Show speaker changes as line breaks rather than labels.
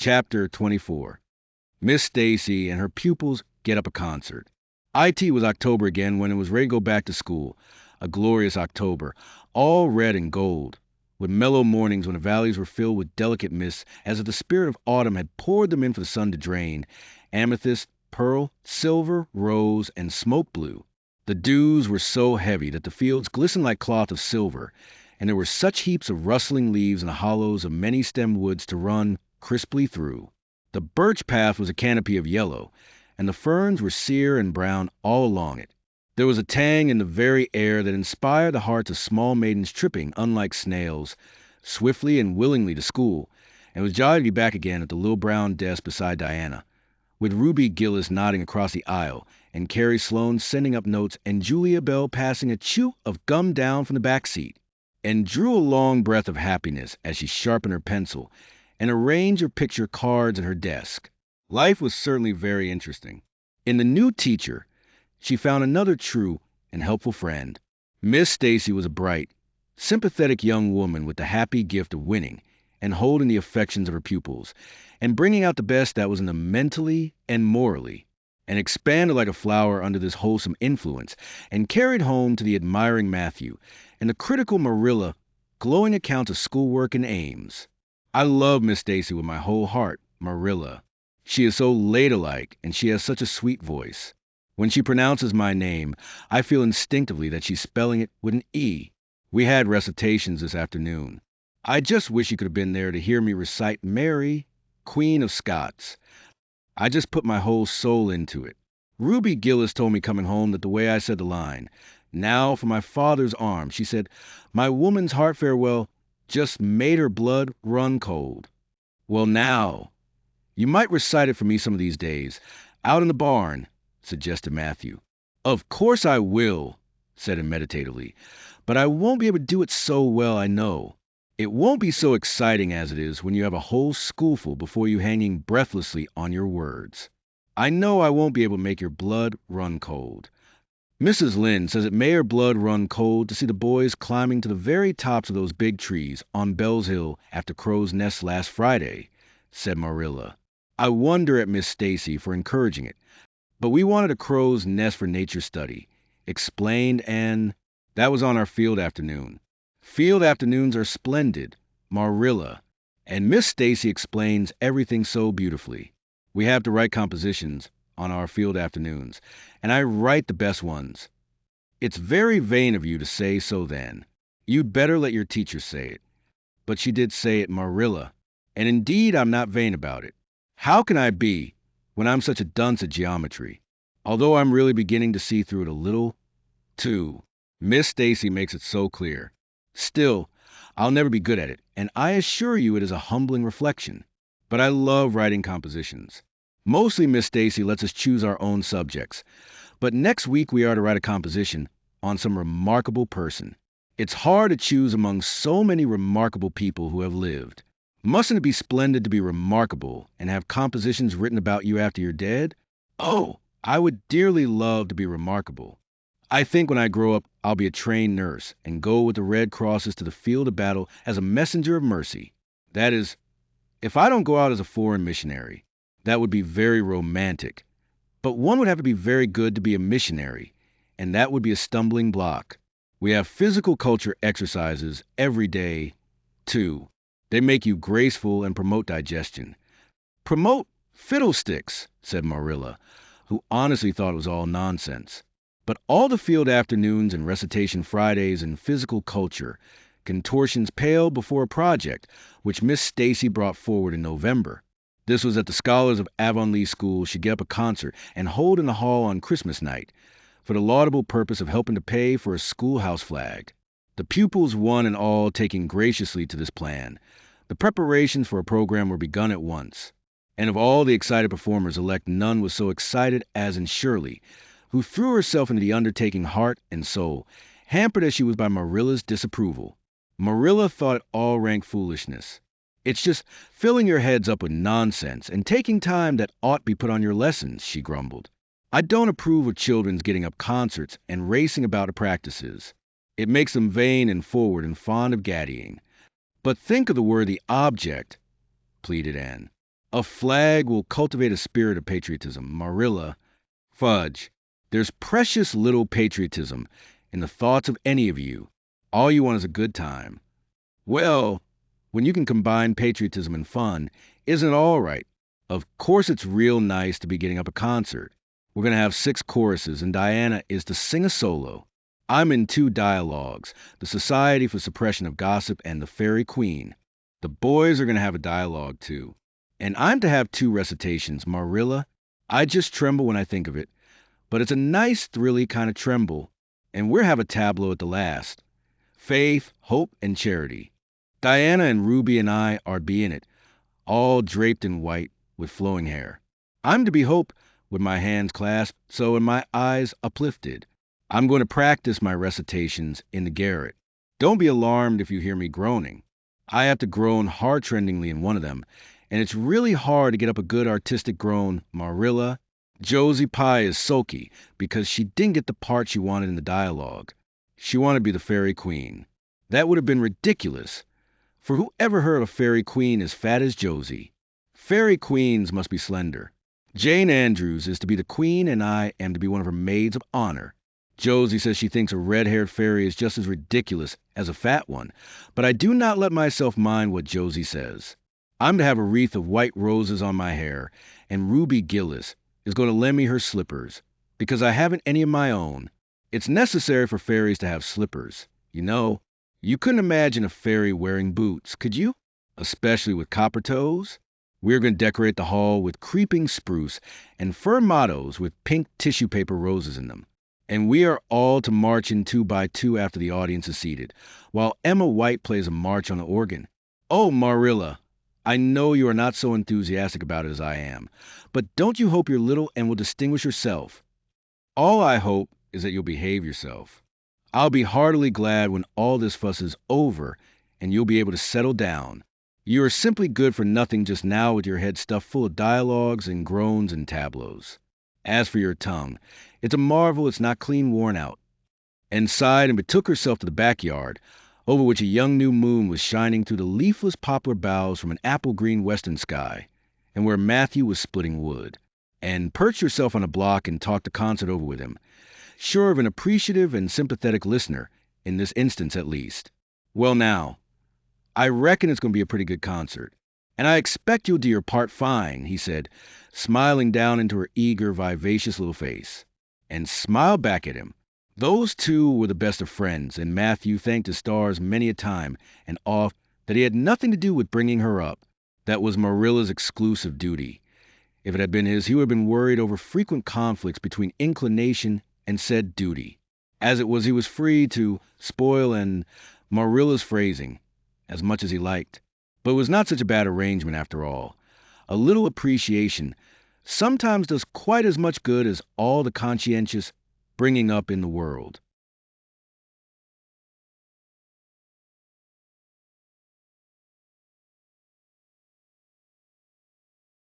Chapter 24. Miss Stacy and her pupils get up a concert. IT was October again when it was ready to go back to school. A glorious October, all red and gold, with mellow mornings when the valleys were filled with delicate mists as if the spirit of autumn had poured them in for the sun to drain. Amethyst, pearl, silver, rose, and smoke blue. The dews were so heavy that the fields glistened like cloth of silver, and there were such heaps of rustling leaves in the hollows of many-stemmed woods to run crisply through. The birch path was a canopy of yellow, and the ferns were sere and brown all along it. There was a tang in the very air that inspired the hearts of small maidens tripping, unlike snails, swiftly and willingly to school, and it was jolly to be back again at the little brown desk beside Diana, with Ruby Gillis nodding across the aisle, and Carrie Sloane sending up notes, and Julia Bell passing a chew of gum down from the back seat, and drew a long breath of happiness as she sharpened her pencil and arranged her picture cards at her desk. Life was certainly very interesting. In the new teacher, she found another true and helpful friend. Miss Stacy was a bright, sympathetic young woman with the happy gift of winning and holding the affections of her pupils, and bringing out the best that was in them mentally and morally, and expanded like a flower under this wholesome influence, and carried home to the admiring Matthew and the critical Marilla glowing accounts of schoolwork and aims. I love Miss Stacy with my whole heart, Marilla. She is so ladylike, and she has such a sweet voice. When she pronounces my name, I feel instinctively that she's spelling it with an E. We had recitations this afternoon. I just wish you could have been there to hear me recite Mary, Queen of Scots. I just put my whole soul into it. Ruby Gillis told me coming home that the way I said the line, "Now for my father's arms," she said, "my woman's heart farewell just made her blood run cold." Well, now, you might recite it for me some of these days, out in the barn, suggested Matthew. Of course I will, said he meditatively, but I won't be able to do it so well, I know. It won't be so exciting as it is when you have a whole schoolful before you hanging breathlessly on your words. I know I won't be able to make your blood run cold. Mrs. Lynde says it made her blood run cold to see the boys climbing to the very tops of those big trees on Bell's Hill after Crow's Nest last Friday, said Marilla. I wonder at Miss Stacy for encouraging it, but we wanted a crow's nest for nature study, explained, and that was on our field afternoon. Field afternoons are splendid, Marilla, and Miss Stacy explains everything so beautifully. We have to write compositions on our field afternoons, and I write the best ones. It's very vain of you to say so then. You'd better let your teacher say it. But she did say it, Marilla, and indeed I'm not vain about it. How can I be, when I'm such a dunce at geometry? Although I'm really beginning to see through it a little, too. Miss Stacy makes it so clear. Still, I'll never be good at it, and I assure you it is a humbling reflection. But I love writing compositions. Mostly Miss Stacy lets us choose our own subjects, but next week we are to write a composition on some remarkable person. It's hard to choose among so many remarkable people who have lived. Mustn't it be splendid to be remarkable and have compositions written about you after you're dead? Oh, I would dearly love to be remarkable. I think when I grow up, I'll be a trained nurse and go with the Red Crosses to the field of battle as a messenger of mercy. That is, if I don't go out as a foreign missionary. That would be very romantic. But one would have to be very good to be a missionary, and that would be a stumbling block. We have physical culture exercises every day, too. They make you graceful and promote digestion. Promote fiddlesticks, said Marilla, who honestly thought it was all nonsense. But all the field afternoons and recitation Fridays and physical culture, contortions pale before a project, which Miss Stacy brought forward in November. This was that the scholars of Avonlea School should get up a concert and hold in the hall on Christmas night, for the laudable purpose of helping to pay for a schoolhouse flag. The pupils one and all taking graciously to this plan. The preparations for a program were begun at once. And of all the excited performers-elect, none was so excited as in Shirley, who threw herself into the undertaking heart and soul, hampered as she was by Marilla's disapproval. Marilla thought it all rank foolishness. It's just filling your heads up with nonsense and taking time that ought be put on your lessons, she grumbled. I don't approve of children's getting up concerts and racing about to practices. It makes them vain and forward and fond of gaddying. But think of the worthy object, pleaded Anne. A flag will cultivate a spirit of patriotism. Marilla, fudge. There's precious little patriotism in the thoughts of any of you. All you want is a good time. Well, when you can combine patriotism and fun, isn't it all right? Of course it's real nice to be getting up a concert. We're going to have 6 choruses, and Diana is to sing a solo. I'm in 2 dialogues, the Society for Suppression of Gossip and the Fairy Queen. The boys are going to have a dialogue, too. And I'm to have 2 recitations. Marilla, I just tremble when I think of it. But it's a nice, thrilly kind of tremble. And we'll have a tableau at the last. Faith, hope, and charity. Diana and Ruby and I are to be in it, all draped in white with flowing hair. I'm to be Hope with my hands clasped so and my eyes uplifted. I'm going to practice my recitations in the garret. Don't be alarmed if you hear me groaning. I have to groan heart-rendingly in one of them, and it's really hard to get up a good artistic groan. Marilla, Josie Pye is sulky because she didn't get the part she wanted in the dialogue. She wanted to be the Fairy Queen. That would have been ridiculous, for who ever heard of a Fairy Queen as fat as Josie? Fairy Queens must be slender. Jane Andrews is to be the queen, and I am to be one of her maids of honor. Josie says she thinks a red-haired fairy is just as ridiculous as a fat one, but I do not let myself mind what Josie says. I'm to have a wreath of white roses on my hair, and Ruby Gillis is going to lend me her slippers, because I haven't any of my own. It's necessary for fairies to have slippers. You know, you couldn't imagine a fairy wearing boots, could you? Especially with copper toes? We're going to decorate the hall with creeping spruce and fir mottos with pink tissue paper roses in them. And we are all to march in 2 by 2 after the audience is seated, while Emma White plays a march on the organ. Oh, Marilla, I know you are not so enthusiastic about it as I am, but don't you hope you're little and will distinguish yourself? All I hope is that you'll behave yourself. I'll be heartily glad when all this fuss is over and you'll be able to settle down. You are simply good for nothing just now with your head stuffed full of dialogues and groans and tableaus. As for your tongue, it's a marvel it's not clean worn out. And sighed and betook herself to the backyard, over which a young new moon was shining through the leafless poplar boughs from an apple-green western sky, and where Matthew was splitting wood, and perched herself on a block and talked the concert over with him, sure of an appreciative and sympathetic listener, in this instance at least. Well now, I reckon it's going to be a pretty good concert, and I expect you'll do your part fine, he said, smiling down into her eager, vivacious little face. And smiled back at him. Those 2 were the best of friends, and Matthew thanked the stars many a time and oft that he had nothing to do with bringing her up. That was Marilla's exclusive duty. If it had been his, he would have been worried over frequent conflicts between inclination and said duty. As it was, he was free to spoil and Marilla's phrasing as much as he liked. But it was not such a bad arrangement after all. A little appreciation sometimes does quite as much good as all the conscientious bringing up in the world.